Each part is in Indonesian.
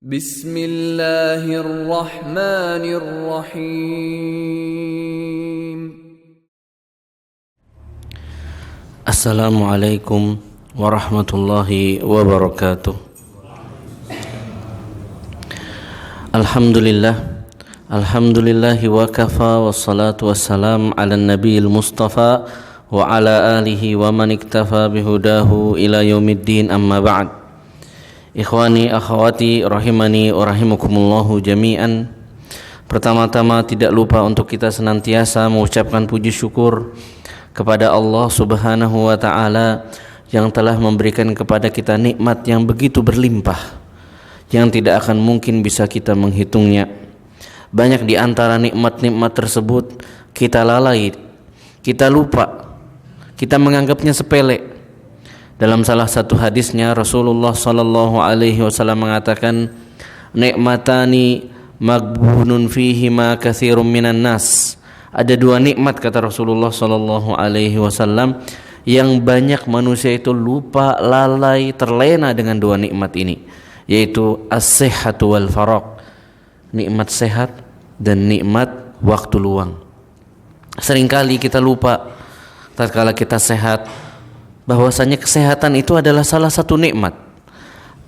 Bismillahirrahmanirrahim. Assalamualaikum warahmatullahi wabarakatuh. Alhamdulillahi wa kafa, wassalatu wassalam ala nabiyil mustafa wa ala alihi wa man iktafa bihudahu ila yaumiddin, amma ba'd. Ikhwani akhwati rahimani wa rahimakumullahu jami'an. Pertama-tama tidak lupa untuk kita senantiasa mengucapkan puji syukur kepada Allah Subhanahu wa taala yang telah memberikan kepada kita nikmat yang begitu berlimpah, yang tidak akan mungkin bisa kita menghitungnya. Banyak di antara nikmat-nikmat tersebut kita lalai, kita lupa, kita menganggapnya sepele. Dalam salah satu hadisnya Rasulullah sallallahu alaihi wasallam mengatakan, nikmatani maghbunun fihima katsirun minan nas. Ada dua nikmat, kata Rasulullah sallallahu alaihi wasallam, yang banyak manusia itu lupa, lalai, terlena dengan dua nikmat ini, yaitu as-sihhatu wal faraq, nikmat sehat dan nikmat waktu luang. Seringkali kita lupa tatkala kita sehat bahwasanya kesehatan itu adalah salah satu nikmat.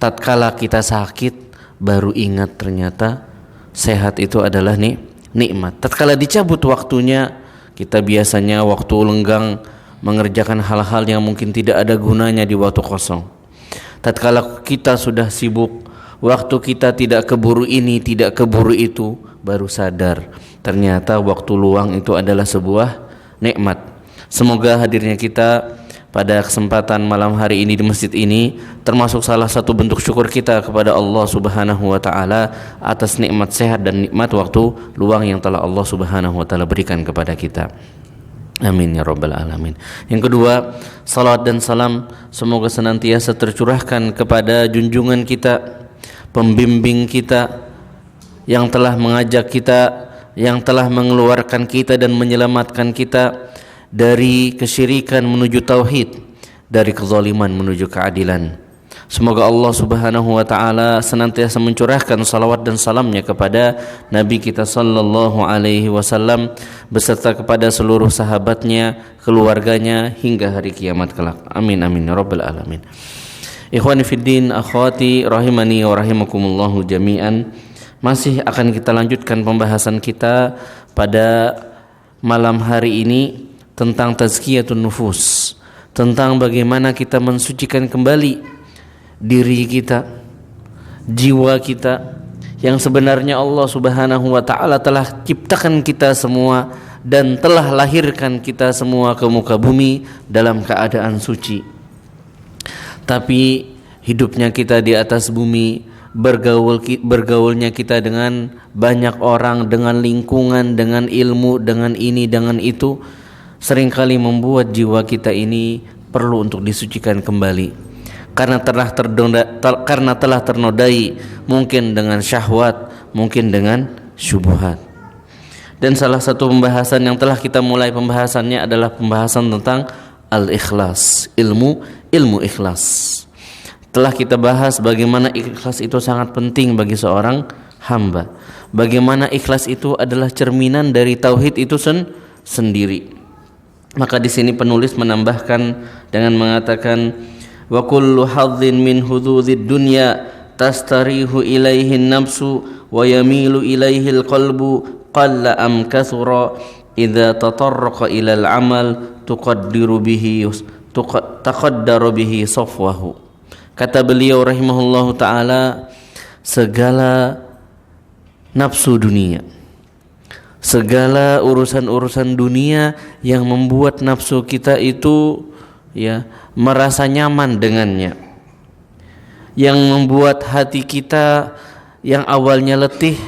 Tatkala kita sakit baru ingat ternyata sehat itu adalah nikmat. Tatkala dicabut waktunya, kita biasanya waktu lenggang mengerjakan hal-hal yang mungkin tidak ada gunanya di waktu kosong. Tatkala kita sudah sibuk, waktu kita tidak keburu ini, tidak keburu itu, baru sadar ternyata waktu luang itu adalah sebuah nikmat. Semoga hadirnya kita pada kesempatan malam hari ini di masjid ini termasuk salah satu bentuk syukur kita kepada Allah Subhanahu wa taala atas nikmat sehat dan nikmat waktu luang yang telah Allah Subhanahu wa taala berikan kepada kita. Amin ya rabbal alamin. Yang kedua, salawat dan salam semoga senantiasa tercurahkan kepada junjungan kita, pembimbing kita, yang telah mengajak kita, yang telah mengeluarkan kita dan menyelamatkan kita dari kesyirikan menuju tauhid, dari kezaliman menuju keadilan. Semoga Allah Subhanahu wa taala senantiasa mencurahkan salawat dan salamnya kepada Nabi kita sallallahu alaihi wasallam beserta kepada seluruh sahabatnya, keluarganya hingga hari kiamat kelak. Amin amin ya rabbal alamin. Ikhwani fiddin, akhwati rahimani wa rahimakumullahu jami'an. Masih akan kita lanjutkan pembahasan kita pada malam hari ini tentang tazkiyatun nufus, tentang bagaimana kita mensucikan kembali diri kita, jiwa kita, yang sebenarnya Allah Subhanahu wa taala telah ciptakan kita semua dan telah lahirkan kita semua ke muka bumi dalam keadaan suci. Tapi hidupnya kita di atas bumi, bergaulnya kita dengan banyak orang, dengan lingkungan, dengan ilmu, dengan ini, dengan itu, seringkali membuat jiwa kita ini perlu untuk disucikan kembali karena telah ternodai mungkin dengan syahwat, mungkin dengan syubhat. Dan salah satu pembahasan yang telah kita mulai pembahasannya adalah pembahasan tentang al-ikhlas, ilmu ikhlas. Telah kita bahas bagaimana ikhlas itu sangat penting bagi seorang hamba, bagaimana ikhlas itu adalah cerminan dari tauhid itu sendiri. Maka di sini penulis menambahkan dengan mengatakan, wa kullu hadzin min hududid dunya tastarihu ilaihi nafsu wa yamilu ilaihi alqalbu qalla am kathura idza tatarraqa ila al-amal taqaddaru bihi safwahu. Kata beliau rahimahullahu taala, segala nafsu dunia, segala urusan-urusan dunia yang membuat nafsu kita itu merasa nyaman dengannya, yang membuat hati kita yang awalnya letih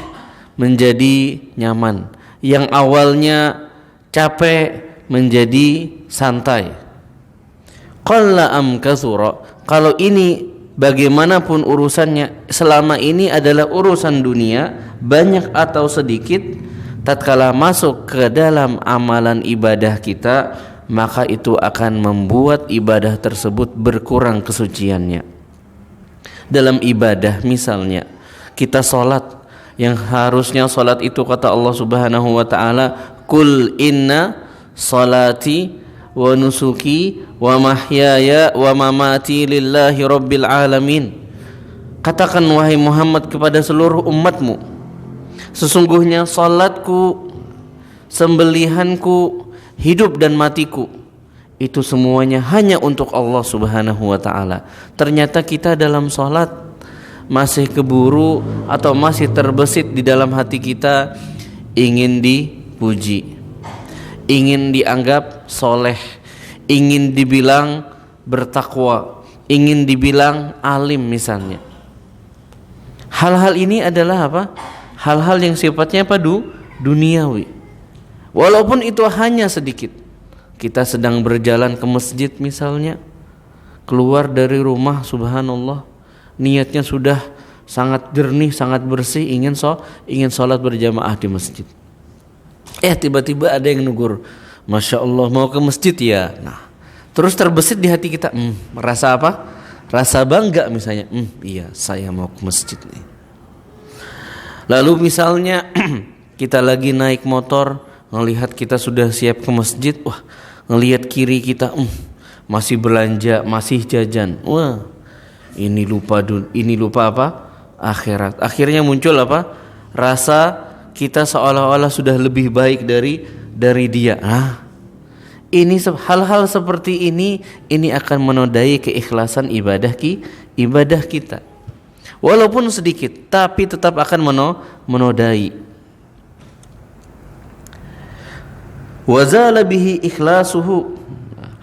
menjadi nyaman, yang awalnya capek menjadi santai. Qalla am kathura, kalau ini bagaimanapun urusannya, selama ini adalah urusan dunia, banyak atau sedikit, tatkala masuk ke dalam amalan ibadah kita, maka itu akan membuat ibadah tersebut berkurang kesuciannya. Dalam ibadah misalnya, kita sholat, yang harusnya sholat itu kata Allah Subhanahu wa ta'ala, Qul inna salati wa nusuki wa mahyaya wa mamati lillahi rabbil alamin. Katakan wahai Muhammad kepada seluruh umatmu, sesungguhnya salatku, sembelihanku, hidup dan matiku itu semuanya hanya untuk Allah Subhanahu wa ta'ala. Ternyata kita dalam salat masih keburu atau masih terbesit di dalam hati kita ingin dipuji, ingin dianggap soleh, ingin dibilang bertakwa, ingin dibilang alim misalnya. Hal-hal ini adalah apa? Hal-hal yang sifatnya apa? Duniawi. Walaupun itu hanya sedikit. Kita sedang berjalan ke masjid misalnya, keluar dari rumah, subhanallah, niatnya sudah sangat jernih, sangat bersih, ingin sholat berjamaah di masjid. Tiba-tiba ada yang negur, Masya Allah mau ke masjid ya. Nah, terus terbesit di hati kita, rasa apa? Rasa bangga misalnya, iya saya mau ke masjid nih. Lalu misalnya kita lagi naik motor, ngelihat kita sudah siap ke masjid, wah, ngelihat kiri kita, masih belanja, masih jajan, wah, ini lupa apa? Akhirat. Akhirnya muncul apa? Rasa kita seolah-olah sudah lebih baik dari dia. Ini hal-hal seperti ini akan menodai keikhlasan ibadah kita. Walaupun sedikit, tapi tetap akan menodai. Wazala bihi ikhlasuhu.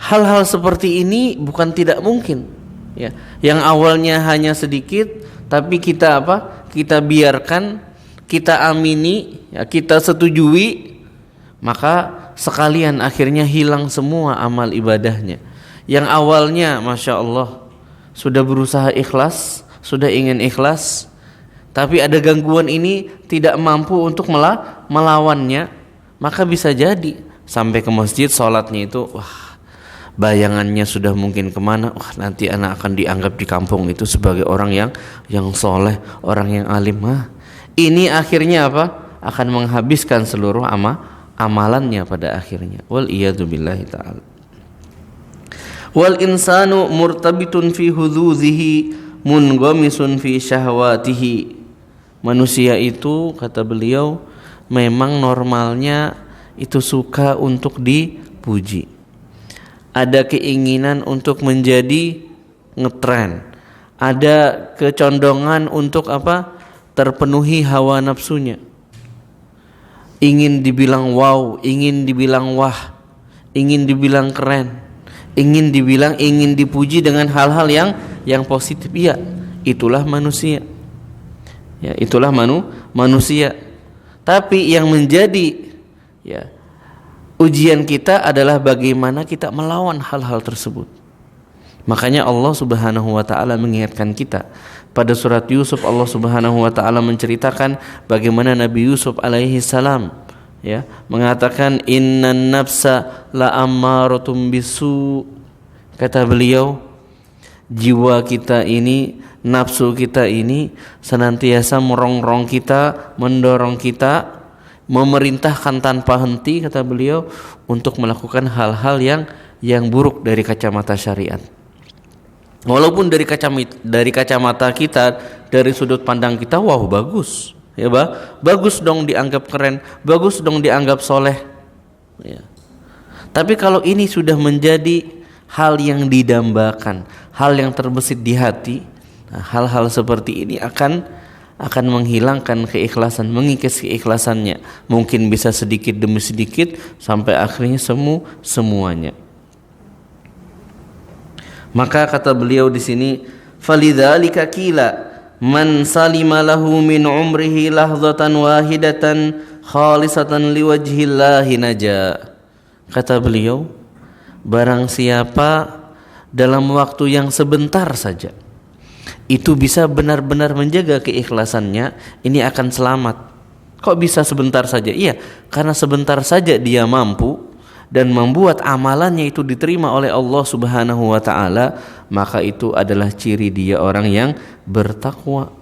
Hal-hal seperti ini bukan tidak mungkin. Ya, yang awalnya hanya sedikit, tapi kita apa? Kita biarkan, kita amini, ya, kita setujui, maka sekalian akhirnya hilang semua amal ibadahnya. Yang awalnya Masya Allah sudah berusaha ikhlas, sudah ingin ikhlas, tapi ada gangguan ini tidak mampu untuk melawannya, maka bisa jadi sampai ke masjid sholatnya itu, wah, bayangannya sudah mungkin kemana, wah nanti anak akan dianggap di kampung itu sebagai orang yang soleh, orang yang alim. Ini akhirnya apa? Akan menghabiskan seluruh amalannya pada akhirnya. Wal iyadu billahi ta'ala. Wal insanu murtabitun fi hudhuzihi munghamisun fi syahwatihi. Manusia itu, kata beliau, memang normalnya itu suka untuk dipuji. Ada keinginan untuk menjadi ngetren. Ada kecondongan untuk apa? Terpenuhi hawa nafsunya. Ingin dibilang wow, ingin dibilang wah, ingin dibilang keren, ingin dipuji dengan hal-hal yang positif. Ya, itulah manusia. Ya, itulah manusia. Tapi yang menjadi ujian kita adalah bagaimana kita melawan hal-hal tersebut. Makanya Allah Subhanahu wa ta'ala mengingatkan kita. Pada surat Yusuf Allah Subhanahu wa ta'ala menceritakan bagaimana Nabi Yusuf alaihi salam mengatakan innan nafsa la ammaratum bisu. Kata beliau, jiwa kita ini, nafsu kita ini senantiasa merongrong kita, mendorong kita, memerintahkan tanpa henti, kata beliau, untuk melakukan hal-hal yang buruk dari kacamata syariat. Walaupun dari kacamata kita, dari sudut pandang kita, wow bagus, ya bagus dong dianggap keren, bagus dong dianggap soleh. Ya. Tapi kalau ini sudah menjadi hal yang didambakan, hal yang terbesit di hati, hal-hal seperti ini akan menghilangkan keikhlasan, mengikis keikhlasannya. Mungkin bisa sedikit demi sedikit sampai akhirnya semuanya. Maka kata beliau di sini, falidzalika qila man salima lahu min umrihi lahzatan wahidatan khalisatan liwajhillahi naja. Kata beliau, barang siapa dalam waktu yang sebentar saja itu bisa benar-benar menjaga keikhlasannya, ini akan selamat. Kok bisa sebentar saja? Iya, karena sebentar saja dia mampu dan membuat amalannya itu diterima oleh Allah Subhanahu wa ta'ala, maka itu adalah ciri dia orang yang bertakwa.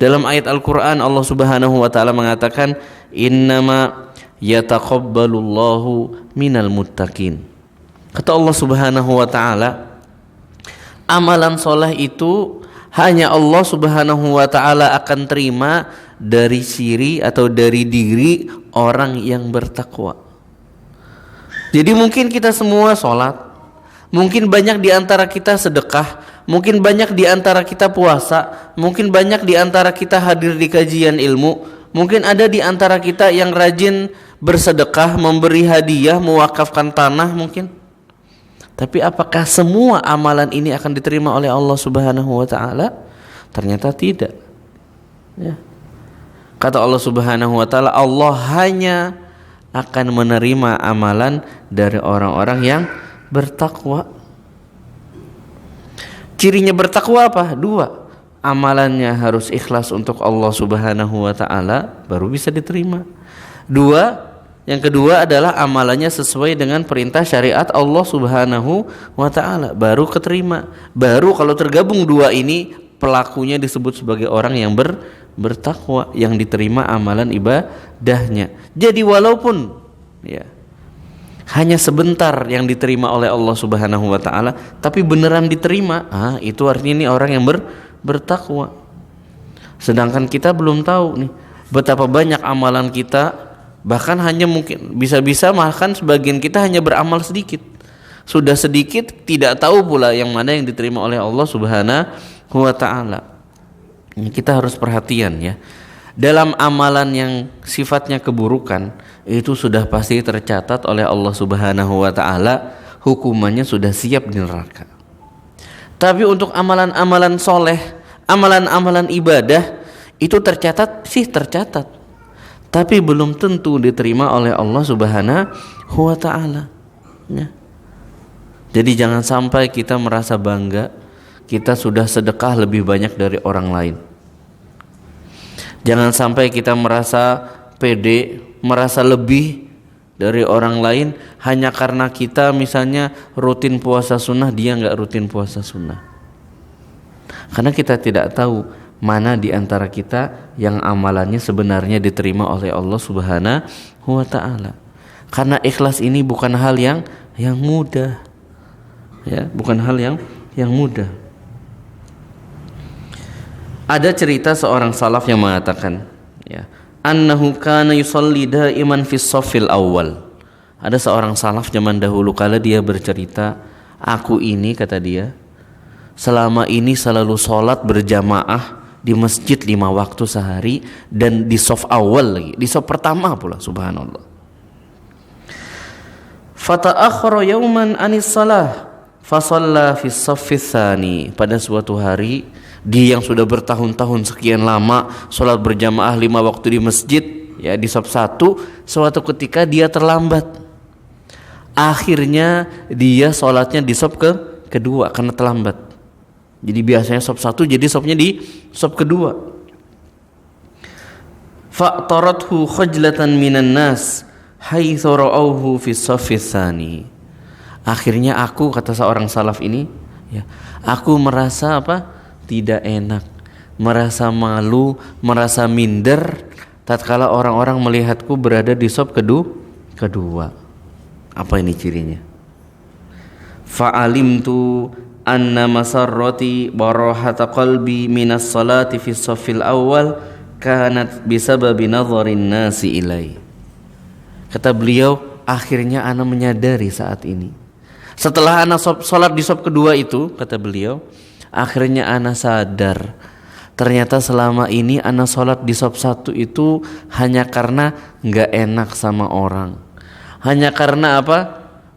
Dalam ayat Al-Quran Allah Subhanahu wa ta'ala mengatakan, innama yataqabbalullahu minal muttaqin. Kata Allah Subhanahu wa ta'ala, amalan soleh itu hanya Allah Subhanahu wa ta'ala akan terima dari ciri atau dari diri orang yang bertakwa. Jadi mungkin kita semua sholat, mungkin banyak di antara kita sedekah, mungkin banyak di antara kita puasa, mungkin banyak di antara kita hadir di kajian ilmu, mungkin ada di antara kita yang rajin bersedekah, memberi hadiah, mewakafkan tanah mungkin. Tapi apakah semua amalan ini akan diterima oleh Allah Subhanahu wa ta'ala? Ternyata tidak. Ya. Kata Allah Subhanahu wa ta'ala, Allah hanya akan menerima amalan dari orang-orang yang bertakwa. Cirinya bertakwa apa? 2. Amalannya harus ikhlas untuk Allah Subhanahu wa ta'ala, baru bisa diterima. 2, yang kedua adalah amalannya sesuai dengan perintah syariat Allah Subhanahu wa ta'ala, baru keterima. Baru kalau tergabung 2 ini, pelakunya disebut sebagai orang yang bertakwa, yang diterima amalan ibadahnya. Jadi walaupun ya hanya sebentar yang diterima oleh Allah Subhanahu wa ta'ala, tapi beneran diterima, itu artinya ini orang yang bertakwa. Sedangkan kita belum tahu nih betapa banyak amalan kita, bahkan hanya mungkin bisa-bisa bahkan sebagian kita hanya beramal sedikit. Sudah sedikit, tidak tahu pula yang mana yang diterima oleh Allah Subhanahu wa ta'ala. Kita harus perhatian ya. Dalam amalan yang sifatnya keburukan, itu sudah pasti tercatat oleh Allah Subhanahu wa ta'ala, hukumannya sudah siap di neraka. Tapi untuk amalan-amalan soleh, amalan-amalan ibadah, itu tercatat, tapi belum tentu diterima oleh Allah Subhanahu wa ta'ala ya. Jadi jangan sampai kita merasa bangga kita sudah sedekah lebih banyak dari orang lain. Jangan sampai kita merasa pede, merasa lebih dari orang lain hanya karena kita misalnya rutin puasa sunnah, dia nggak rutin puasa sunnah. Karena kita tidak tahu mana di antara kita yang amalannya sebenarnya diterima oleh Allah Subhanahu wa ta'ala. Karena ikhlas ini bukan hal yang mudah. Ya, bukan hal yang mudah. Ada cerita seorang salaf yang mengatakan, ya, annahu kana yusalli daiman fis shaffil awal. Ada seorang salaf zaman dahulu kala dia bercerita, aku ini kata dia, selama ini selalu sholat berjamaah di masjid 5 waktu sehari dan di shaf awal lagi, di shaf pertama pula, subhanallah. Fata'akhkhara yawman anis salah fa shalla fis shaffis tsani. Pada suatu hari dia yang sudah bertahun-tahun sekian lama sholat berjamaah 5 waktu di masjid ya di shaf 1, suatu ketika dia terlambat. Akhirnya dia sholatnya di shaf kedua karena terlambat. Jadi biasanya shaf 1 jadi shafnya di shaf kedua. Fa'tarathu khajlatan minan nas haitsu ra'awhu fi shaffis tsani. Akhirnya aku, kata seorang salaf ini, ya, aku merasa tidak enak, merasa malu, merasa minder tatkala orang-orang melihatku berada di shaf kedua. Apa ini cirinya? Fa'alimtu anna masarrati barahata qalbi minas salati fi shaffil awal kanat bisababi nadharin nasi ilai. Kata beliau, akhirnya ana menyadari saat ini, setelah ana sholat di shaf kedua itu, kata beliau, akhirnya ana sadar ternyata selama ini ana sholat di shaf 1 itu hanya karena gak enak sama orang, hanya karena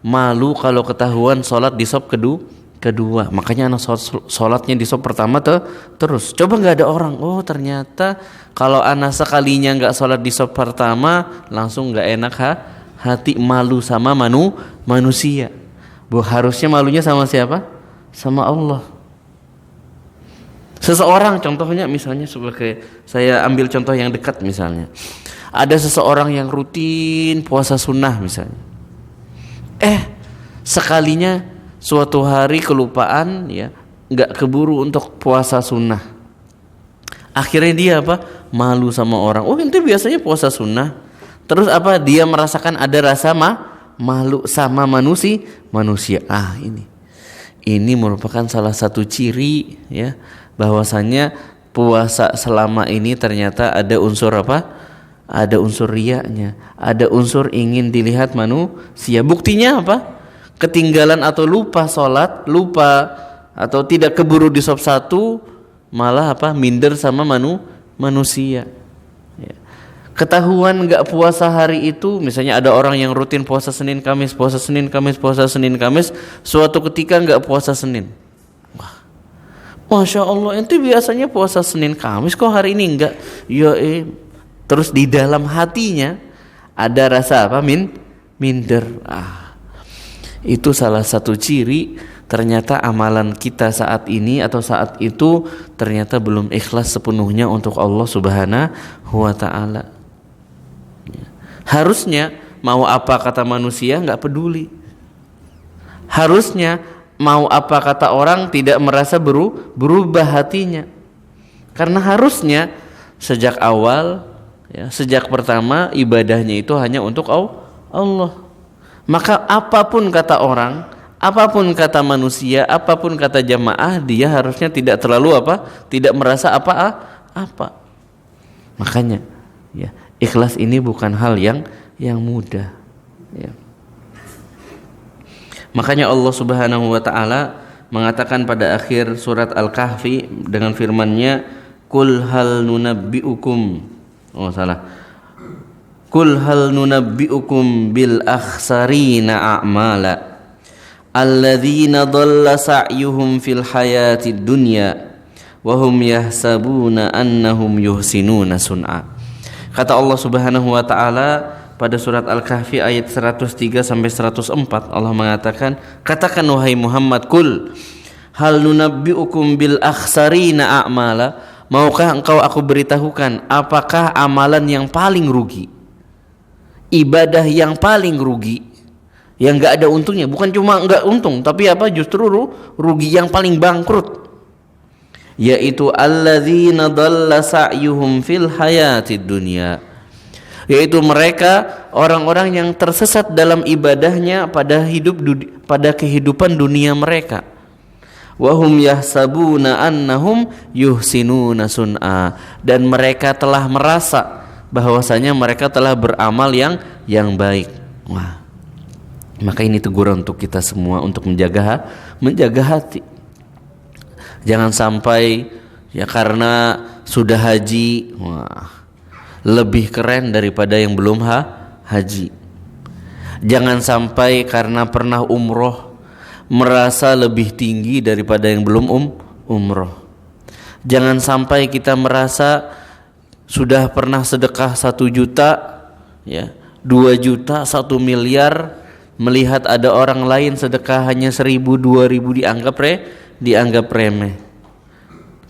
malu kalau ketahuan sholat di shaf kedua. Makanya ana sholatnya di shaf pertama terus. Coba gak ada orang, oh ternyata kalau ana sekalinya gak sholat di shaf pertama langsung gak enak hati, malu sama manusia. Harusnya malunya sama siapa? Sama Allah. Seseorang, contohnya misalnya sebagai, saya ambil contoh yang dekat misalnya, ada seseorang yang rutin puasa sunnah misalnya, sekalinya suatu hari kelupaan ya, nggak keburu untuk puasa sunnah, Akhirnya dia apa? Malu sama orang. Oh, ente biasanya puasa sunnah. Terus apa? Dia merasakan ada rasa malu sama manusia. Ini merupakan salah satu ciri ya bahwasanya puasa selama ini ternyata ada unsur apa? Ada unsur riyanya, ada unsur ingin dilihat manusia. Buktinya apa? Ketinggalan atau lupa sholat, lupa atau tidak keburu di sop 1, malah apa? Minder sama manusia. Ya. Ketahuan nggak puasa hari itu, misalnya ada orang yang rutin puasa Senin Kamis, suatu ketika nggak puasa Senin. Wah, Masya Allah, ente biasanya puasa Senin Kamis kok hari ini enggak? Ya terus di dalam hatinya ada rasa apa? Minder. Itu salah satu ciri ternyata amalan kita saat ini atau saat itu ternyata belum ikhlas sepenuhnya untuk Allah Subhanahu wa ta'ala. Harusnya mau apa kata manusia nggak peduli. Harusnya mau apa kata orang tidak merasa berubah hatinya. Karena harusnya sejak awal ya, sejak pertama ibadahnya itu hanya untuk Allah. Maka apapun kata orang, apapun kata manusia, apapun kata jamaah, dia harusnya tidak terlalu tidak merasa apa. Makanya ya, ikhlas ini bukan hal yang mudah ya. Makanya Allah Subhanahu wa ta'ala mengatakan pada akhir surat Al-Kahfi dengan firman-Nya, Qul hal nunabbi'ukum Qul hal nunabbi'ukum bil akhsarina a'mala alladzina dhalla sa'yuhum fil hayatid dunya wa hum yahsabuna annahum yuhsinuna sun'a. Kata Allah Subhanahu wa ta'ala pada surat Al-Kahfi ayat 103 sampai 104, Allah mengatakan, katakan wahai Muhammad, Qul hal nunabbi'ukum bil akhsarina a'mala, maukah engkau aku beritahukan apakah amalan yang paling rugi, ibadah yang paling rugi, yang gak ada untungnya. Bukan cuma gak untung, tapi apa? Justru rugi yang paling bangkrut, yaitu alladzina dhalla sa'yuhum fil hayatid dunya, yaitu mereka orang-orang yang tersesat dalam ibadahnya pada kehidupan dunia mereka. Wahum yahsabuna annahum yuhsinuna sun'a, dan mereka telah merasa bahwasanya mereka telah beramal yang baik. Wah, maka ini teguran untuk kita semua untuk menjaga hati. Jangan sampai ya karena sudah haji, lebih keren daripada yang belum haji. Jangan sampai karena pernah umroh merasa lebih tinggi daripada yang belum umroh. Jangan sampai kita merasa sudah pernah sedekah 1 juta, ya, 2 juta, 1 miliar, melihat ada orang lain sedekah hanya 1.000, 2.000 dianggap remeh.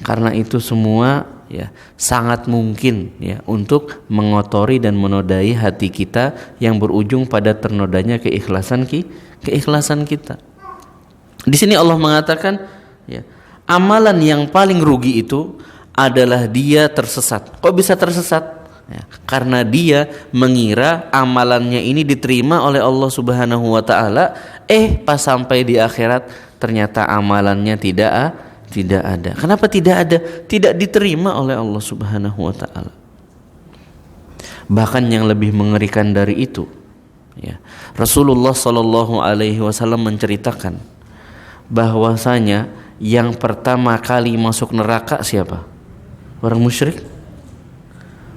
Karena itu semua ya sangat mungkin ya untuk mengotori dan menodai hati kita yang berujung pada ternodanya keikhlasan kita. Di sini Allah mengatakan ya, amalan yang paling rugi itu adalah dia tersesat. Kok bisa tersesat? Ya, karena dia mengira amalannya ini diterima oleh Allah Subhanahu wa ta'ala, pas sampai di akhirat ternyata amalannya tidak ada. Kenapa tidak ada? Tidak diterima oleh Allah Subhanahu wa ta'ala. Bahkan yang lebih mengerikan dari itu ya, Rasulullah sallallahu alaihi wasallam menceritakan bahwasanya yang pertama kali masuk neraka siapa? Orang musyrik?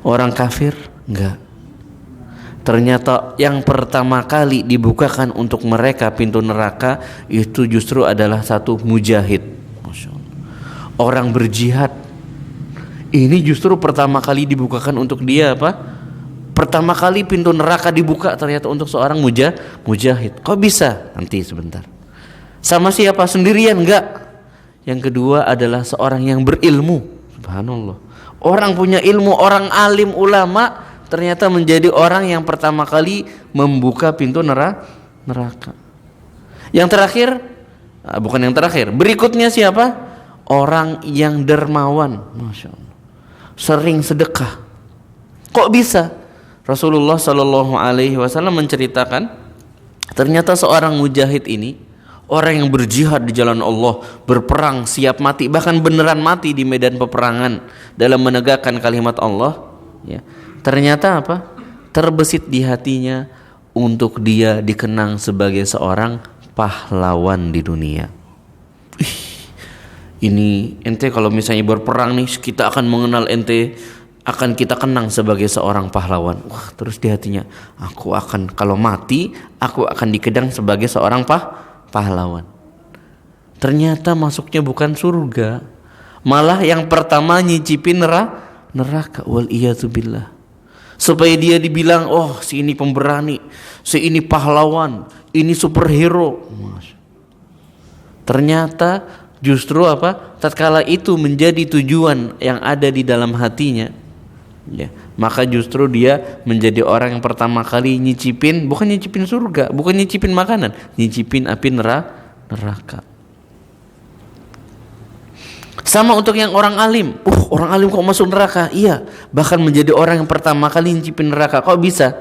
Orang kafir? Enggak. Ternyata yang pertama kali dibukakan untuk mereka pintu neraka itu justru adalah satu mujahid. Masya Allah. Orang berjihad. Ini justru pertama kali dibukakan untuk dia apa? Pertama kali pintu neraka dibuka ternyata untuk seorang mujahid. Kok bisa? Nanti sebentar. Sama siapa? Sendirian? Enggak. Yang kedua adalah seorang yang berilmu. Subhanallah. Orang punya ilmu, orang alim, ulama, ternyata menjadi orang yang pertama kali membuka pintu neraka. Yang terakhir, bukan yang terakhir, berikutnya siapa? Orang yang dermawan. Masya Allah. sering sedekah. Kok bisa? Rasulullah Shallallahu Alaihi Wasallam menceritakan, ternyata seorang mujahid ini, orang yang berjihad di jalan Allah, berperang, siap mati, bahkan beneran mati di medan peperangan dalam menegakkan kalimat Allah, ya, ternyata apa? Terbesit di hatinya untuk dia dikenang sebagai seorang pahlawan di dunia. Ini ente kalau misalnya berperang nih, kita akan mengenal ente, akan kita kenang sebagai seorang pahlawan. Wah, terus di hatinya, aku akan kalau mati, aku akan dikenang sebagai seorang pahlawan. Ternyata masuknya bukan surga, malah yang pertama nyicipin neraka. Wal iyadzubillah. Supaya dia dibilang, oh si ini pemberani, si ini pahlawan, ini superhero. Ternyata justru apa? Tatkala itu menjadi tujuan yang ada di dalam hatinya, ya, maka justru dia menjadi orang yang pertama kali nyicipin, bukan nyicipin surga, bukan nyicipin makanan, nyicipin api neraka. Sama untuk yang orang alim. Orang alim kok masuk neraka? Iya, bahkan menjadi orang yang pertama kali nyicipin neraka. Kok bisa?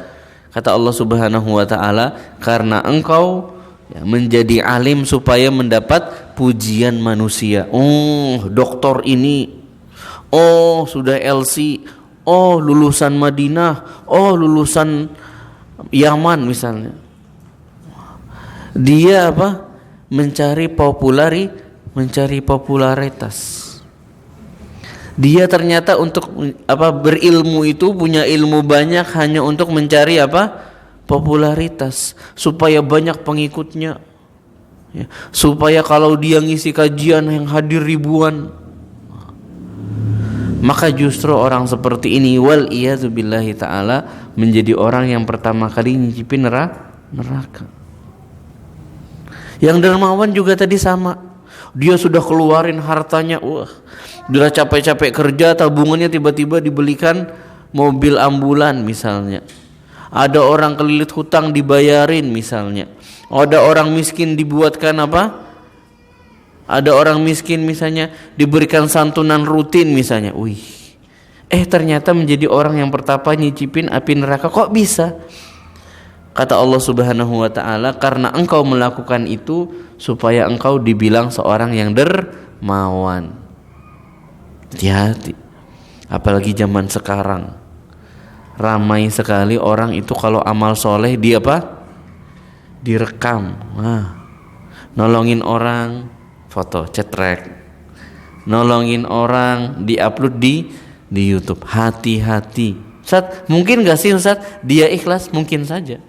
Kata Allah Subhanahu wa taala, karena engkau menjadi alim supaya mendapat pujian manusia. Oh, doktor ini, oh sudah LC, oh lulusan Madinah, oh lulusan Yaman misalnya. Dia apa? Mencari popularitas. Dia ternyata untuk apa? Berilmu itu, punya ilmu banyak hanya untuk mencari apa? Popularitas, supaya banyak pengikutnya, ya, supaya kalau dia ngisi kajian yang hadir ribuan. Maka justru orang seperti ini, wal iyadzubillahi ta'ala, menjadi orang yang pertama kali nyicipin neraka. Yang dermawan juga tadi sama, dia sudah keluarin hartanya, sudah capek-capek kerja, tabungannya tiba-tiba dibelikan mobil ambulan misalnya. Ada orang kelilit hutang dibayarin misalnya. Ada orang miskin dibuatkan apa? Ada orang miskin misalnya diberikan santunan rutin misalnya. Ternyata menjadi orang yang pertama nyicipin api neraka. Kok bisa? Kata Allah Subhanahu wa taala, karena engkau melakukan itu supaya engkau dibilang seorang yang dermawan. Hati-hati. Apalagi zaman sekarang, ramai sekali orang itu kalau amal soleh dia apa? Direkam. Nolongin orang, foto, cetrek. Nolongin orang, diupload di YouTube. Hati-hati. Ustaz, mungkin gak sih Ustaz dia ikhlas? Mungkin saja.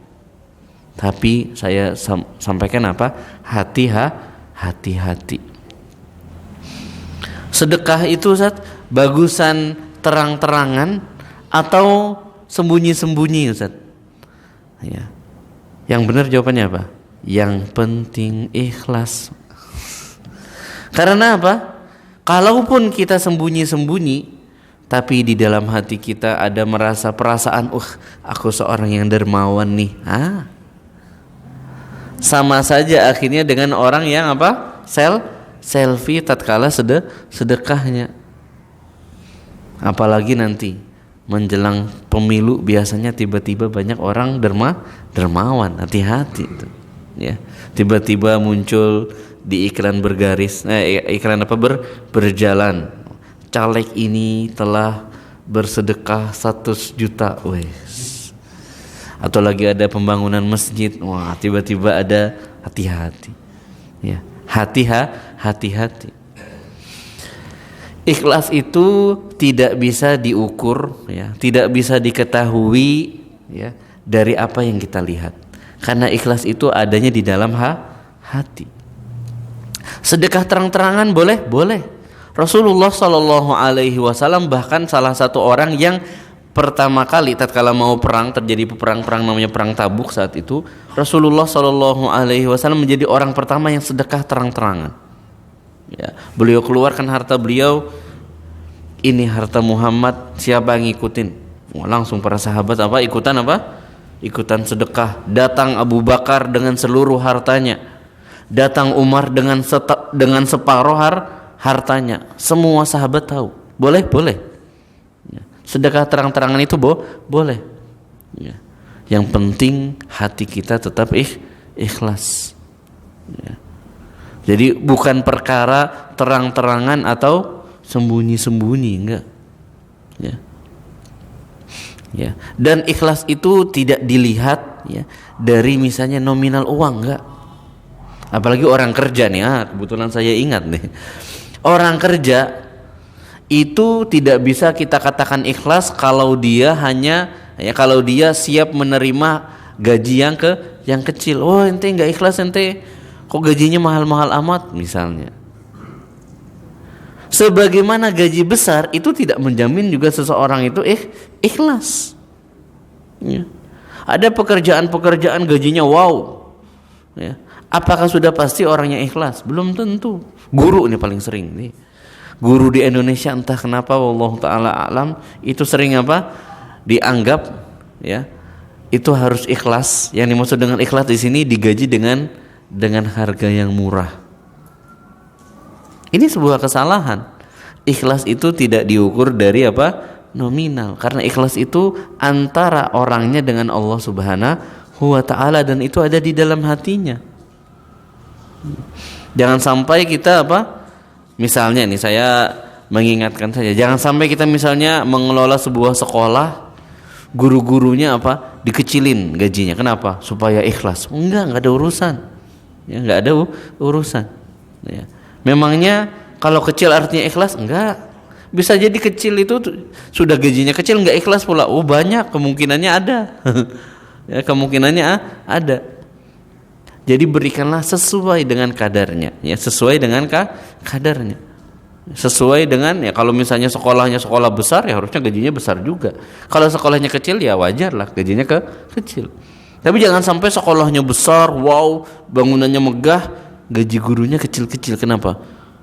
Tapi saya sampaikan apa? Hati-hati. Sedekah itu Ustaz, bagusan terang-terangan atau sembunyi-sembunyi Ustaz? Ya. Yang benar jawabannya apa? Yang penting ikhlas. Karena apa? Kalaupun kita sembunyi-sembunyi, tapi di dalam hati kita ada merasa perasaan, aku seorang yang dermawan nih. Sama saja akhirnya dengan orang yang apa? Selfie tatkala sedekahnya. Apalagi nanti menjelang pemilu biasanya tiba-tiba banyak orang dermawan. Hati-hati itu. Ya, tiba-tiba muncul di iklan bergaris, iklan apa berjalan. Caleg ini telah bersedekah 100 juta. Atau lagi ada pembangunan masjid. Tiba-tiba ada. Hati-hati. Ya, hati-hati. Ikhlas itu tidak bisa diukur, ya, tidak bisa diketahui, ya, dari apa yang kita lihat. Karena ikhlas itu adanya di dalam hati. Sedekah terang-terangan boleh. Rasulullah Shallallahu Alaihi Wasallam bahkan salah satu orang yang pertama kali tatkala mau perang, terjadi perang namanya perang Tabuk saat itu, Rasulullah Shallallahu Alaihi Wasallam menjadi orang pertama yang sedekah terang-terangan. Ya, beliau keluarkan harta beliau. Ini harta Muhammad, siapa yang ngikutin? Langsung para sahabat ikutan sedekah. Datang Abu Bakar dengan seluruh hartanya, datang Umar dengan separuh hartanya. Semua sahabat tahu. Boleh. Sedekah terang-terangan itu boleh. Ya. Yang penting hati kita tetap ikhlas. Ya. Jadi bukan perkara terang-terangan atau sembunyi-sembunyi, enggak. Ya. Ya. Dan ikhlas itu tidak dilihat ya dari misalnya nominal uang, enggak. Apalagi orang kerja nih, kebetulan saya ingat nih. Orang kerja itu tidak bisa kita katakan ikhlas kalau dia kalau dia siap menerima gaji yang kecil. Oh, ente enggak ikhlas, ente kok gajinya mahal-mahal amat misalnya. Sebagaimana gaji besar itu tidak menjamin juga seseorang itu ikhlas. Ya. Ada pekerjaan-pekerjaan gajinya wow. Ya. Apakah sudah pasti orangnya ikhlas? Belum tentu. Guru ini paling sering nih. Guru di Indonesia entah kenapa wallahu taala alam itu sering dianggap ya itu harus ikhlas. Yang dimaksud dengan ikhlas di sini digaji dengan harga yang murah. Ini sebuah kesalahan. Ikhlas itu tidak diukur dari nominal, karena ikhlas itu antara orangnya dengan Allah Subhanahu wa taala dan itu ada di dalam hatinya. Jangan sampai kita misalnya nih saya mengingatkan saja, jangan sampai kita misalnya mengelola sebuah sekolah, guru-gurunya dikecilin gajinya. Kenapa? Supaya ikhlas. Enggak ada urusan. Ya, enggak ada urusan. Ya. Memangnya kalau kecil artinya ikhlas? Enggak. Bisa jadi kecil itu sudah gajinya kecil enggak ikhlas pula. Oh, banyak kemungkinannya ada. Ya, kemungkinannya ada. Jadi berikanlah sesuai dengan kadarnya, ya sesuai dengan kadarnya, sesuai dengan ya kalau misalnya sekolahnya sekolah besar ya harusnya gajinya besar juga. Kalau sekolahnya kecil ya wajar lah gajinya kecil. Tapi jangan sampai sekolahnya besar, wow, bangunannya megah, gaji gurunya kecil-kecil. Kenapa?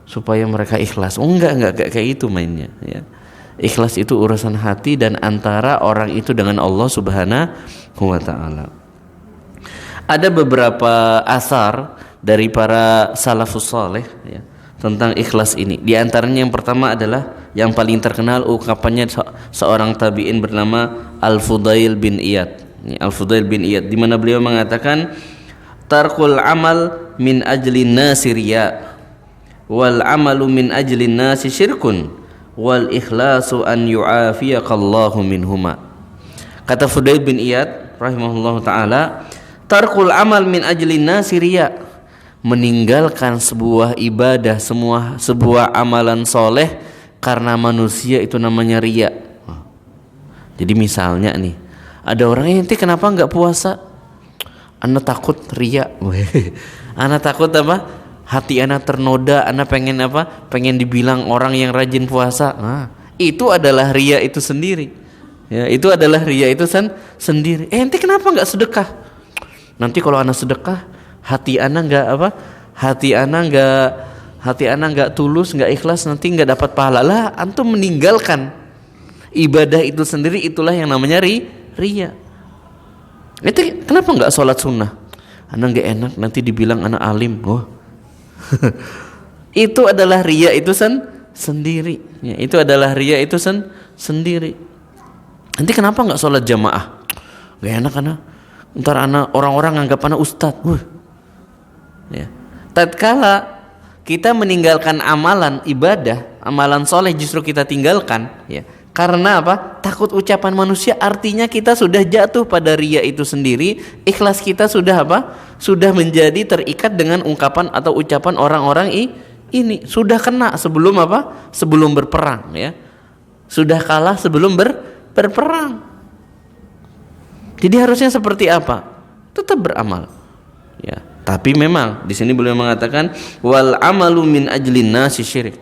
Supaya mereka ikhlas. Oh enggak kayak itu mainnya. Ya. Ikhlas itu urusan hati dan antara orang itu dengan Allah Subhanahu wa Ta'ala. Ada beberapa asar dari para salafus saleh ya, tentang ikhlas ini. Di antaranya yang pertama adalah yang paling terkenal ucapannya seorang tabi'in bernama Al-Fudail bin Iyad. Al-Fudail bin Iyad di mana beliau mengatakan tarkul amal min ajlin nasi riya wal amalu min ajlin nasi syirkun wal ikhlasu an yu'afiyaqallahu minhuma. Kata Fudail bin Iyad rahimahullahu taala, tarkul amal min ajlin nasi riya, meninggalkan sebuah ibadah, sebuah amalan soleh karena manusia itu namanya riya. Jadi misalnya nih, ada orang ente kenapa nggak puasa? Ana takut riya. Ana takut hati ana ternoda, ana pengen pengen dibilang orang yang rajin puasa. Itu adalah riya itu sendiri. Ya, itu adalah riya itu sendiri. Ente kenapa nggak sedekah? Nanti kalau ana sedekah, hati ana nggak tulus, nggak ikhlas, nanti nggak dapat pahala. Lah, antum meninggalkan ibadah itu sendiri, itulah yang namanya riya. Itu kenapa nggak sholat sunnah? Ana nggak enak, nanti dibilang ana alim. Itu adalah riya itu sendiri. Ya, itu adalah riya itu sendiri. Nanti kenapa nggak sholat jamaah? Nggak enak ana. Ntar orang-orang nganggap anak ustadz. Ya. Tatkala kita meninggalkan amalan ibadah, amalan soleh justru kita tinggalkan, ya. Karena takut ucapan manusia, artinya kita sudah jatuh pada riya itu sendiri. Ikhlas kita sudah sudah menjadi terikat dengan ungkapan atau ucapan orang-orang ini. Sudah kena sebelum sebelum berperang, ya. Sudah kalah sebelum berperang. Jadi harusnya seperti apa? Tetap beramal. Ya, tapi memang di sini beliau mengatakan wal amalu min ajlin nasi syirik.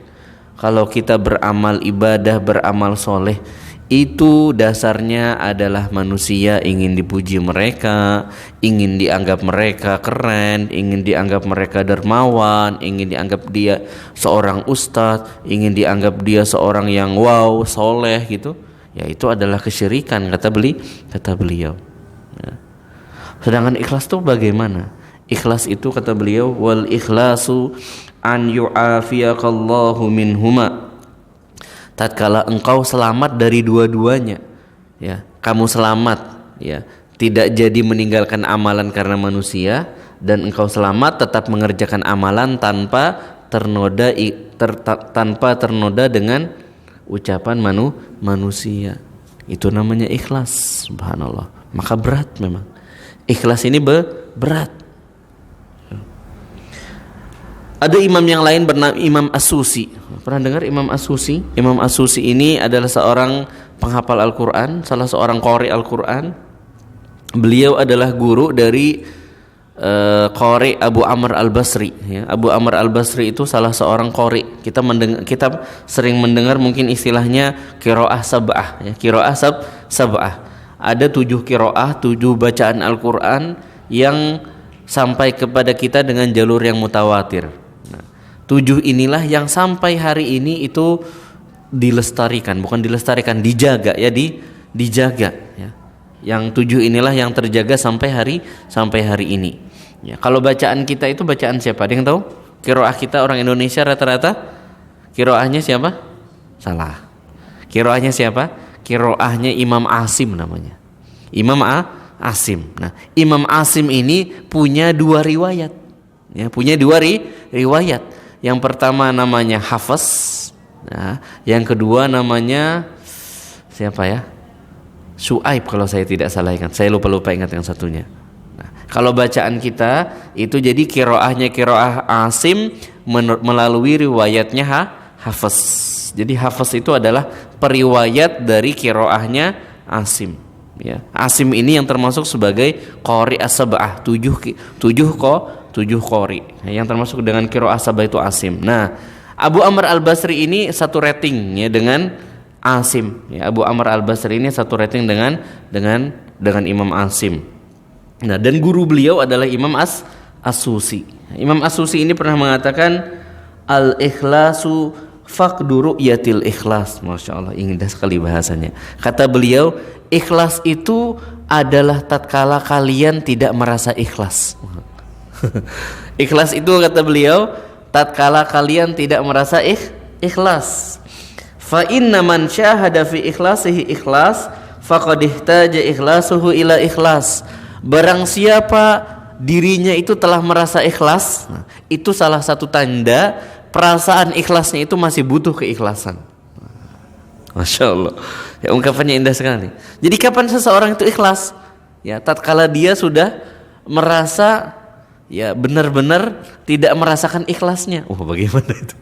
Kalau kita beramal ibadah, beramal soleh, itu dasarnya adalah manusia ingin dipuji mereka, ingin dianggap mereka keren, ingin dianggap mereka dermawan, ingin dianggap dia seorang ustadz, ingin dianggap dia seorang yang wow, soleh gitu. Ya itu adalah kesyirikan kata beliau. Ya. Sedangkan ikhlas itu bagaimana? Ikhlas itu kata beliau wal ikhlasu an yu'afiyaqallahu minhuma. tatkala engkau selamat dari dua-duanya, ya, kamu selamat, ya, tidak jadi meninggalkan amalan karena manusia, dan engkau selamat tetap mengerjakan amalan tanpa ternoda dengan ucapan manusia. Itu namanya ikhlas. Subhanallah. Maka berat memang. Ikhlas ini berat. Ada imam yang lain bernama Imam As-Susi. Pernah dengar Imam As-Susi? Imam As-Susi ini adalah seorang penghafal Al-Quran, salah seorang qari Al-Quran. Beliau adalah guru dari qari Abu Amr Al-Basri, ya. Abu Amr Al-Basri itu salah seorang qari. Kita sering mendengar mungkin istilahnya qiraah sab'ah, ya. Qiraah sab'ah. Ada 7 qiraah, 7 bacaan Al-Quran yang sampai kepada kita dengan jalur yang mutawatir. Nah, 7 inilah yang sampai hari ini itu dilestarikan, bukan dilestarikan, dijaga, ya, dijaga, ya. Yang 7 inilah yang terjaga sampai hari ini. Ya, kalau bacaan kita itu bacaan siapa? Ada yang tahu? Qiraah kita orang Indonesia rata-rata qiraahnya siapa? Salah. Qiraahnya siapa? Qiraahnya Imam Asim namanya. Imam Asim. Nah, Imam Asim ini punya 2 riwayat. Ya, punya 2 riwayat. Yang pertama namanya Hafiz. Nah, yang kedua namanya siapa ya? Su'aib kalau saya tidak salah ingat. Saya lupa ingat yang satunya. Nah, kalau bacaan kita itu jadi qiraahnya qiraah Asim melalui riwayatnya Hafiz. Jadi Hafiz itu adalah periwayat dari qiraahnya Asim, ya. Asim ini yang termasuk sebagai qari as-sab'ah, 7 qari. Yang termasuk dengan qiraah sab'ah itu Asim. Nah, Abu Amr Al-Basri ini satu rating, ya, dengan Asim, ya. Abu Amr Al-Basri ini satu rating dengan Imam Asim. Nah, dan guru beliau adalah Imam As-Susi. Imam As-Susi ini pernah mengatakan al-ikhlasu faqdu ru'yatil ikhlas. Masya Allah, indah sekali bahasanya. Kata beliau, ikhlas itu adalah tatkala kalian tidak merasa ikhlas. Ikhlas itu, kata beliau, tatkala kalian tidak merasa ikhlas. Fa inna man syahada fi ikhlasihi ikhlas faqad ihtaja ikhlasuhu ila ikhlas. Barang siapa dirinya itu telah merasa ikhlas, nah, itu salah satu tanda perasaan ikhlasnya itu masih butuh keikhlasan. Masya Allah, ya, ungkapannya indah sekali. Jadi kapan seseorang itu ikhlas? Ya, tatkala dia sudah merasa, ya, benar-benar tidak merasakan ikhlasnya. Bagaimana itu?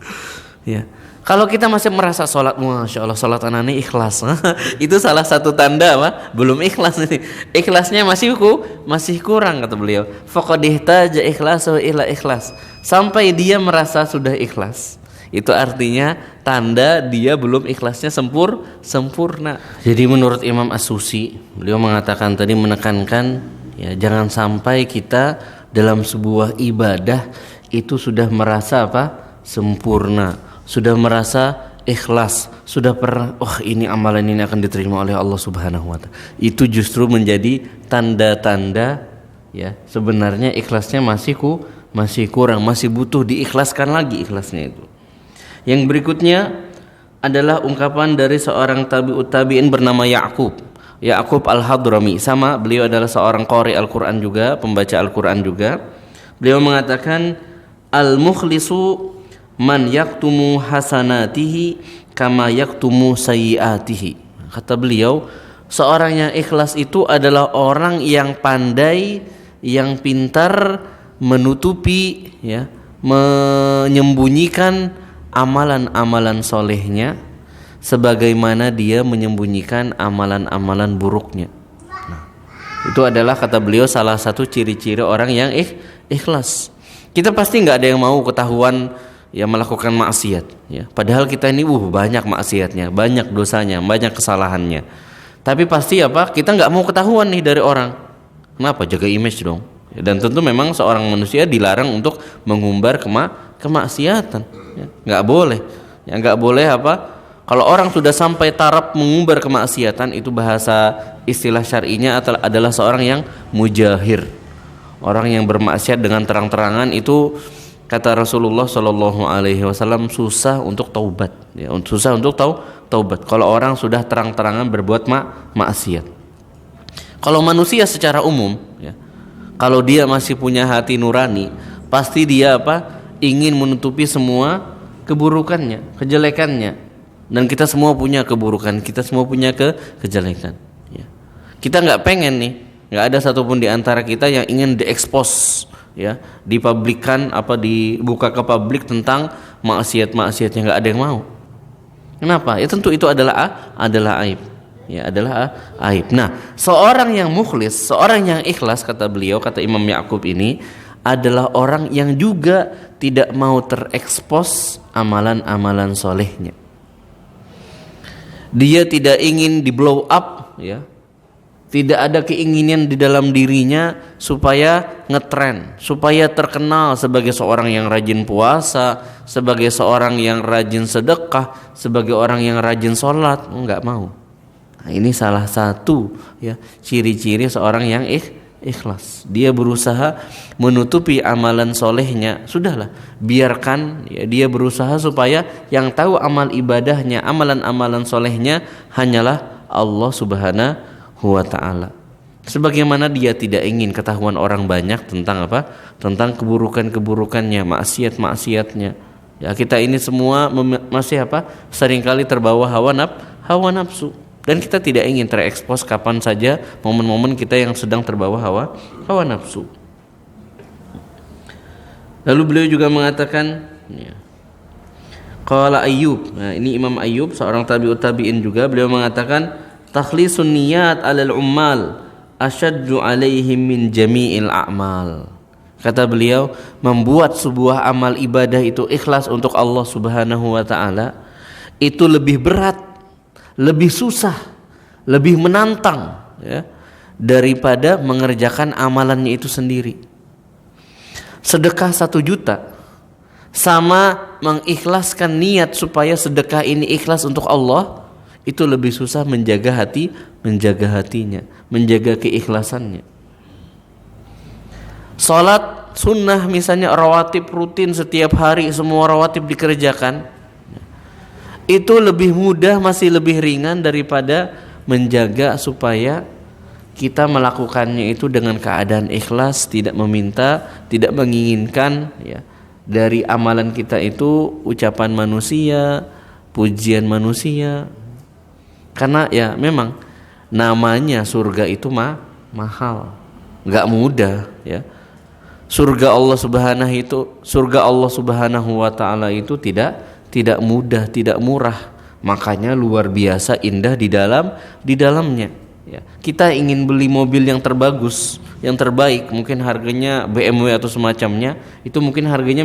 Ya. Kalau kita masih merasa sholat, Masya Allah, sholat anak ini ikhlas, itu salah satu tanda apa? Belum ikhlas ini. Ikhlasnya masih kurang, kata beliau. Faqad ihtaja ikhlasu ila ikhlas. Sampai dia merasa sudah ikhlas, itu artinya tanda dia belum ikhlasnya sempurna. Jadi menurut Imam As-Susi, beliau mengatakan tadi, menekankan, ya, jangan sampai kita dalam sebuah ibadah itu sudah merasa apa? Sempurna. Sudah merasa ikhlas, sudah pernah, ini amalan ini akan diterima oleh Allah Subhanahu wa ta'ala. Itu justru menjadi tanda-tanda, ya, sebenarnya ikhlasnya masih kurang, masih butuh diikhlaskan lagi ikhlasnya itu. Yang berikutnya adalah ungkapan dari seorang tabi'ut tabi'in bernama Ya'qub Al-Hadrami. Sama, beliau adalah seorang qari Al-Quran juga, pembaca Al-Quran juga. Beliau mengatakan, al-mukhlisu man yaktumu hasanatihi kama yaktumu sayyiatihi. Kata beliau, seorang yang ikhlas itu adalah orang yang pandai, yang pintar menutupi, ya, menyembunyikan amalan-amalan solehnya sebagaimana dia menyembunyikan amalan-amalan buruknya. Nah, itu adalah, kata beliau, salah satu ciri-ciri orang yang ikhlas. Kita pasti nggak ada yang mau ketahuan, ya, melakukan maksiat, ya. Padahal kita ini banyak maksiatnya, banyak dosanya, banyak kesalahannya. Tapi pasti apa? Kita nggak mau ketahuan nih dari orang. Kenapa? Jaga image dong. Dan tentu memang seorang manusia dilarang untuk mengumbar kemaksiatan, ya. Nggak boleh. Ya, nggak boleh apa? Kalau orang sudah sampai taraf mengumbar kemaksiatan, itu bahasa istilah syar'inya adalah seorang yang mujahir. Orang yang bermaksiat dengan terang-terangan itu, Kata Rasulullah Shallallahu Alaihi Wasallam, susah untuk taubat, ya, susah untuk taubat. Kalau orang sudah terang-terangan berbuat maksiat. Kalau manusia secara umum, ya, kalau dia masih punya hati nurani, pasti dia ingin menutupi semua keburukannya, kejelekannya. Dan kita semua punya keburukan, kita semua punya kejelekan. Ya. Kita nggak pengen nih, nggak ada satupun di antara kita yang ingin diekspos, ya, dipublikkan dibuka ke publik tentang maksiat-maksiatnya, nggak ada yang mau. Kenapa? Ya tentu itu adalah aib. Ya, adalah aib. Nah, seorang yang mukhlis, seorang yang ikhlas, kata beliau, kata Imam Ya'qub ini, adalah orang yang juga tidak mau terekspos amalan-amalan solehnya. Dia tidak ingin di blow up, ya. Tidak ada keinginan di dalam dirinya supaya ngetren, supaya terkenal sebagai seorang yang rajin puasa, sebagai seorang yang rajin sedekah, sebagai orang yang rajin sholat. Enggak mau. Nah, ini salah satu, ya, ciri-ciri seorang yang ikhlas. Dia berusaha menutupi amalan solehnya. Sudahlah, biarkan, ya, dia berusaha supaya yang tahu amal ibadahnya, amalan-amalan solehnya hanyalah Allah Subhanahu wa ta'ala. Sebagaimana dia tidak ingin ketahuan orang banyak tentang tentang keburukan-keburukannya, maksiat-maksiatnya. Ya, kita ini semua masih seringkali terbawa hawa nafsu, dan kita tidak ingin terekspos kapan saja momen-momen kita yang sedang terbawa hawa nafsu. Lalu beliau juga mengatakan, ya, qala Ayyub. Nah, ini Imam Ayyub, seorang tabi'ut tabi'in juga, beliau mengatakan, takhlisun niyat alal ummal asyaddu alaihim min jami'il a'mal. Kata beliau, membuat sebuah amal ibadah itu ikhlas untuk Allah Subhanahu wa ta'ala itu lebih berat, lebih susah, lebih menantang, ya, daripada mengerjakan amalannya itu sendiri. Sedekah 1 juta sama mengikhlaskan niat supaya sedekah ini ikhlas untuk Allah, itu lebih susah menjaga hatinya, menjaga keikhlasannya. Salat sunnah misalnya, rawatib rutin setiap hari, semua rawatib dikerjakan, itu lebih mudah, masih lebih ringan daripada menjaga supaya kita melakukannya itu dengan keadaan ikhlas, tidak meminta, tidak menginginkan, ya, dari amalan kita itu ucapan manusia, pujian manusia. Karena ya memang namanya surga itu mahal, nggak mudah, ya. Surga Allah Subhanahu wa ta'ala itu tidak mudah, tidak murah. Makanya luar biasa indah di dalamnya. Ya. Kita ingin beli mobil yang terbagus, yang terbaik, mungkin harganya BMW atau semacamnya, itu mungkin harganya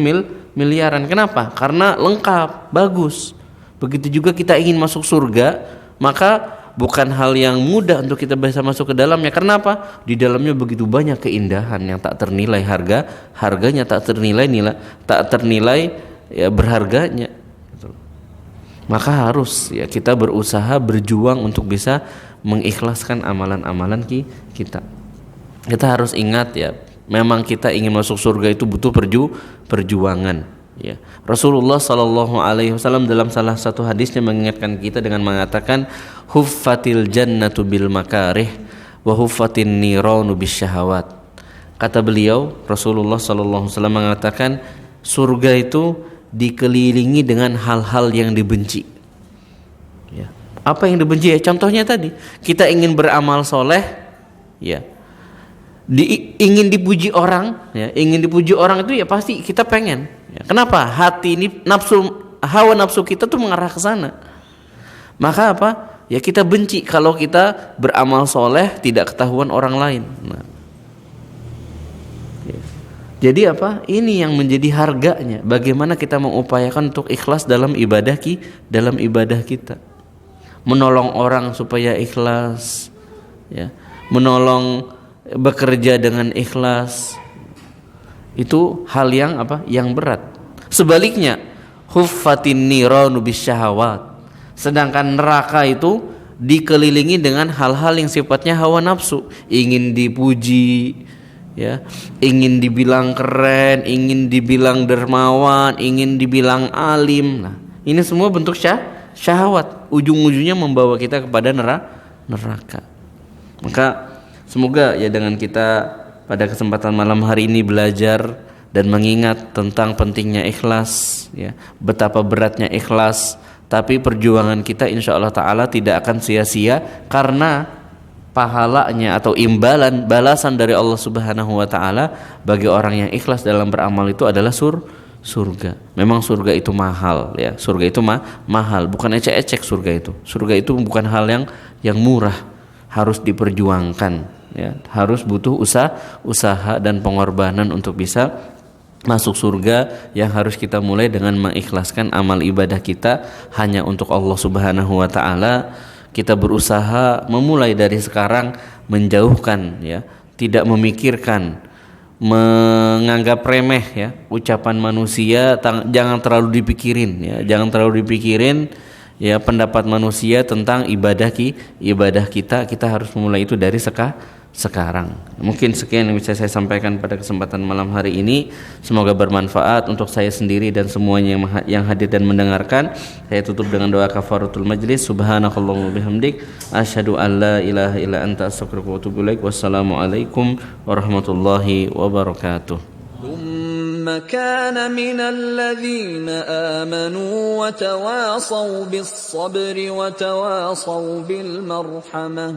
miliaran. Kenapa? Karena lengkap, bagus. Begitu juga kita ingin masuk surga, maka bukan hal yang mudah untuk kita bisa masuk ke dalamnya. Karena apa? Di dalamnya begitu banyak keindahan yang tak ternilai, harganya tak ternilai ya berharganya. Maka harus, ya, kita berusaha, berjuang untuk bisa mengikhlaskan amalan-amalan kita. Kita harus ingat, ya, memang kita ingin masuk surga itu butuh perjuangan. Ya. Rasulullah Shallallahu Alaihi Wasallam dalam salah satu hadisnya mengingatkan kita dengan mengatakan, huffatil jannatu bil makarih wa huffatin niranu bis syahawat. Kata beliau, Rasulullah Shallallahu Alaihi Wasallam mengatakan, surga itu dikelilingi dengan hal-hal yang dibenci. Ya. Apa yang dibenci? Ya, contohnya tadi, kita ingin beramal soleh, ya, ingin dipuji orang, ya, ingin dipuji orang itu ya pasti kita pengen. Ya, kenapa? Hati ini hawa nafsu kita tuh mengarah ke sana. Maka apa? Ya kita benci kalau kita beramal soleh tidak ketahuan orang lain. Nah, ya. Jadi apa? Ini yang menjadi harganya. Bagaimana kita mengupayakan untuk ikhlas dalam ibadah kita. Menolong orang supaya ikhlas, ya. Menolong, bekerja dengan ikhlas. Itu hal yang yang berat. Sebaliknya, huffatin niranu bisyahawat. Sedangkan neraka itu dikelilingi dengan hal-hal yang sifatnya hawa nafsu, ingin dipuji, ya, ingin dibilang keren, ingin dibilang dermawan, ingin dibilang alim. Nah, ini semua bentuk syahwat, ujung-ujungnya membawa kita kepada neraka. Maka semoga ya dengan kita pada kesempatan malam hari ini belajar dan mengingat tentang pentingnya ikhlas, ya, betapa beratnya ikhlas, tapi perjuangan kita insya Allah Ta'ala tidak akan sia-sia, karena pahalanya atau imbalan balasan dari Allah Subhanahu wa Ta'ala bagi orang yang ikhlas dalam beramal itu adalah surga. Memang surga itu mahal, ya. Surga itu mahal, bukan ecek-ecek surga itu. Surga itu bukan hal yang murah, harus diperjuangkan, ya. Harus butuh usaha dan pengorbanan untuk bisa masuk surga, yang harus kita mulai dengan mengikhlaskan amal ibadah kita hanya untuk Allah Subhanahu wa Ta'ala. Kita berusaha memulai dari sekarang menjauhkan, ya, tidak memikirkan, menganggap remeh, ya, ucapan manusia, jangan terlalu dipikirin, ya, jangan terlalu dipikirin, ya, pendapat manusia tentang ibadah kita harus memulai itu dari sekarang. Mungkin sekian yang bisa saya sampaikan pada kesempatan malam hari ini. Semoga bermanfaat untuk saya sendiri dan semuanya yang hadir dan mendengarkan. Saya tutup dengan doa kafaratul majlis. Subhanakallahumma bihamdik, asyhadu an la ilaha illa anta, astaghfiruka wa atubu ilaik. Wassalamualaikum warahmatullahi wabarakatuh. ثم كان من الذين آمنوا وتواصوا بالصبر وتواصوا بالمرحمة